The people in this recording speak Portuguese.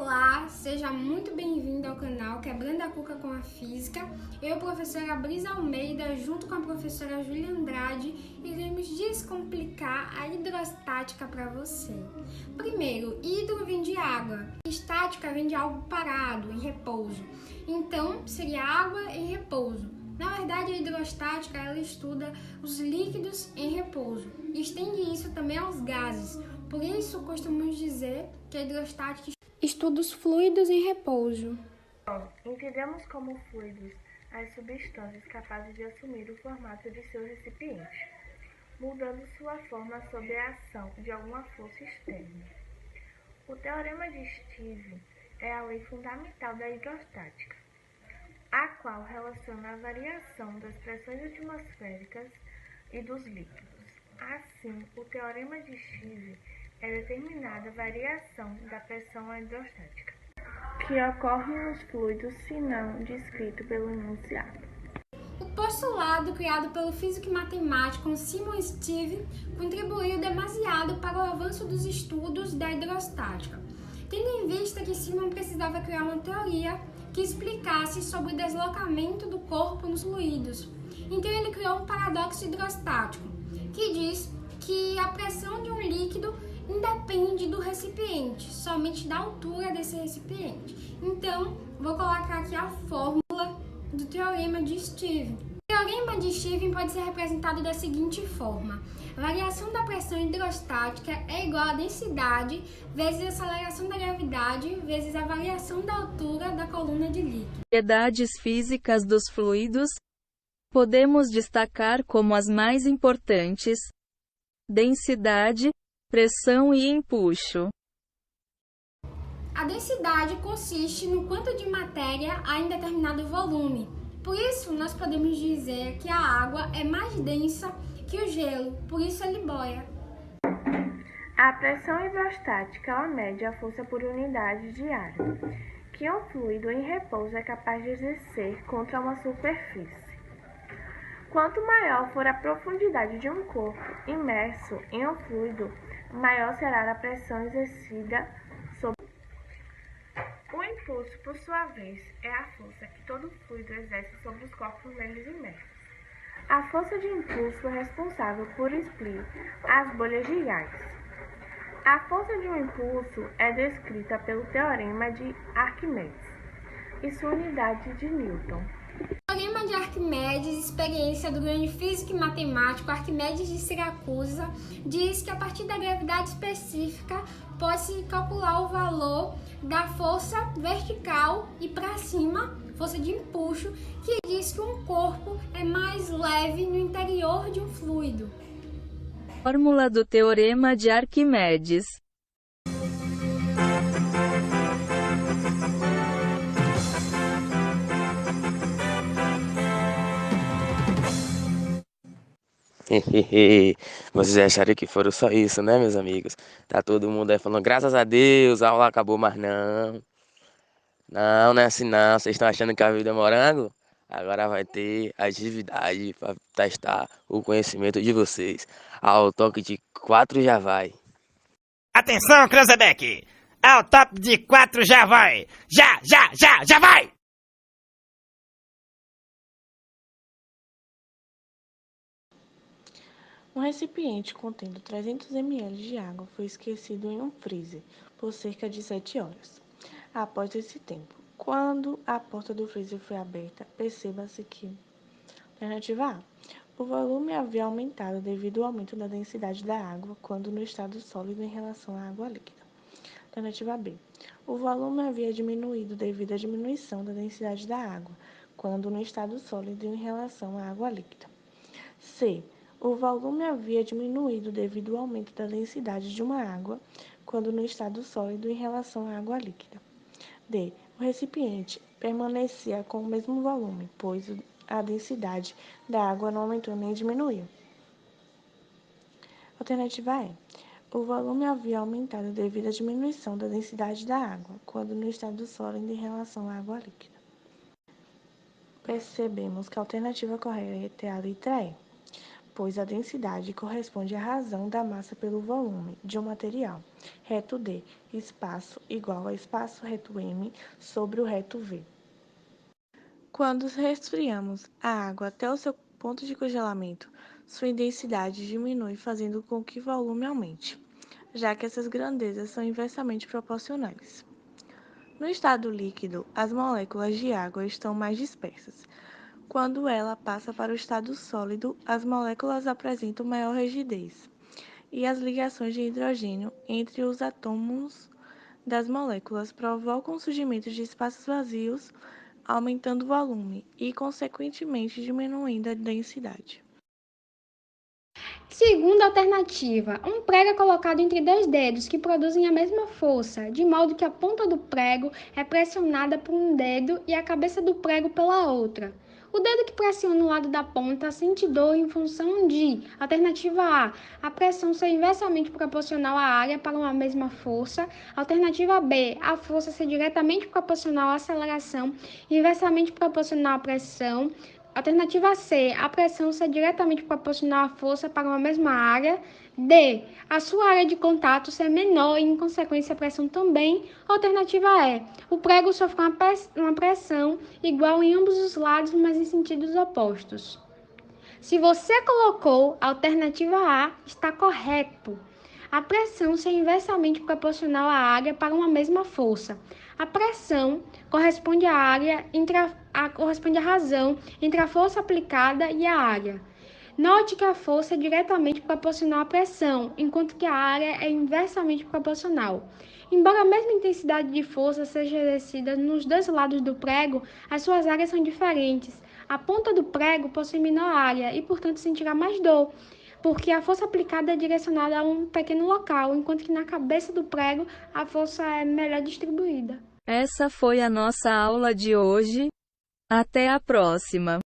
Olá, seja muito bem-vindo ao canal Quebrando a Cuca com a Física. Eu, professora Brisa Almeida, junto com a professora Júlia Andrade, iremos descomplicar a hidrostática para você. Primeiro, hidro vem de água, estática vem de algo parado, em repouso. Então, seria água em repouso. Na verdade, a hidrostática ela estuda os líquidos em repouso e estende isso também aos gases. Por isso, costumamos dizer que a hidrostática estuda os fluidos em repouso. Bom, entendemos como fluidos as substâncias capazes de assumir o formato de seu recipiente, mudando sua forma sob a ação de alguma força externa. O teorema de Steve é a lei fundamental da hidrostática, a qual relaciona a variação das pressões atmosféricas e dos líquidos. Assim, o teorema de Steve é determinada a variação da pressão hidrostática, que ocorre nos fluidos se não descrito pelo enunciado. O postulado criado pelo físico e matemático Simon Steve contribuiu demasiado para o avanço dos estudos da hidrostática, tendo em vista que Simon precisava criar uma teoria que explicasse sobre o deslocamento do corpo nos fluidos. Então ele criou um paradoxo hidrostático, que diz que a pressão de um líquido independe do recipiente, somente da altura desse recipiente. Então, vou colocar aqui a fórmula do teorema de Steve. O teorema de Steve pode ser representado da seguinte forma: a variação da pressão hidrostática é igual à densidade vezes a aceleração da gravidade vezes a variação da altura da coluna de líquido. Propriedades físicas dos fluidos. Podemos destacar como as mais importantes: densidade, pressão e empuxo. A densidade consiste no quanto de matéria há em determinado volume. Por isso, nós podemos dizer que a água é mais densa que o gelo, por isso ele boia. A pressão hidrostática ela mede a força por unidade de área, que um fluido em repouso é capaz de exercer contra uma superfície. Quanto maior for a profundidade de um corpo imerso em um fluido, maior será a pressão exercida sobre. O impulso, por sua vez, é a força que todo fluido exerce sobre os corpos neles imersos. A força de impulso é responsável por expelir as bolhas de gás. A força de um impulso é descrita pelo teorema de Arquimedes e sua unidade de Newton. O teorema de Arquimedes, experiência do grande físico e matemático Arquimedes de Siracusa, diz que a partir da gravidade específica pode-se calcular o valor da força vertical e para cima, força de empuxo, que diz que um corpo é mais leve no interior de um fluido. Fórmula do teorema de Arquimedes. Vocês acharam que foram só isso, né, meus amigos? Tá todo mundo aí falando, graças a Deus, a aula acabou, mas não. Não é assim não. Vocês estão achando que a vida é morango? Agora vai ter atividade para testar o conhecimento de vocês. Ao toque de 4 já vai. Atenção, Cranzebeck! Ao top de 4 já vai! Já vai! Um recipiente contendo 300 ml de água foi esquecido em um freezer por cerca de 7 horas. Após esse tempo, quando a porta do freezer foi aberta, perceba-se que: alternativa A. O volume havia aumentado devido ao aumento da densidade da água quando no estado sólido em relação à água líquida. Alternativa B. O volume havia diminuído devido à diminuição da densidade da água quando no estado sólido em relação à água líquida. C. O volume havia diminuído devido ao aumento da densidade de uma água quando no estado sólido em relação à água líquida. D. O recipiente permanecia com o mesmo volume, pois a densidade da água não aumentou nem diminuiu. Alternativa E. O volume havia aumentado devido à diminuição da densidade da água quando no estado sólido em relação à água líquida. Percebemos que a alternativa correta é a letra E, pois a densidade corresponde à razão da massa pelo volume de um material. Reto D, espaço igual a espaço reto M sobre o reto V. Quando resfriamos a água até o seu ponto de congelamento, sua densidade diminui, fazendo com que o volume aumente, já que essas grandezas são inversamente proporcionais. No estado líquido, as moléculas de água estão mais dispersas. Quando ela passa para o estado sólido, as moléculas apresentam maior rigidez, e as ligações de hidrogênio entre os átomos das moléculas provocam o surgimento de espaços vazios, aumentando o volume e, consequentemente, diminuindo a densidade. Segunda alternativa, um prego é colocado entre dois dedos que produzem a mesma força, de modo que a ponta do prego é pressionada por um dedo e a cabeça do prego pela outra. O dedo que pressiona o lado da ponta sente dor em função de, alternativa A pressão ser inversamente proporcional à área para uma mesma força, alternativa B, a força ser diretamente proporcional à aceleração e inversamente proporcional à pressão, alternativa C, a pressão ser diretamente proporcional à força para uma mesma área. D, a sua área de contato ser menor e, em consequência, a pressão também. Alternativa E, o prego sofre uma pressão igual em ambos os lados, mas em sentidos opostos. Se você colocou a alternativa A, está correto. A pressão ser inversamente proporcional à área para uma mesma força. A pressão corresponde à área corresponde à razão entre a força aplicada e a área. Note que a força é diretamente proporcional à pressão, enquanto que a área é inversamente proporcional. Embora a mesma intensidade de força seja exercida nos dois lados do prego, as suas áreas são diferentes. A ponta do prego possui menor área e, portanto, sentirá mais dor, porque a força aplicada é direcionada a um pequeno local, enquanto que na cabeça do prego a força é melhor distribuída. Essa foi a nossa aula de hoje. Até a próxima!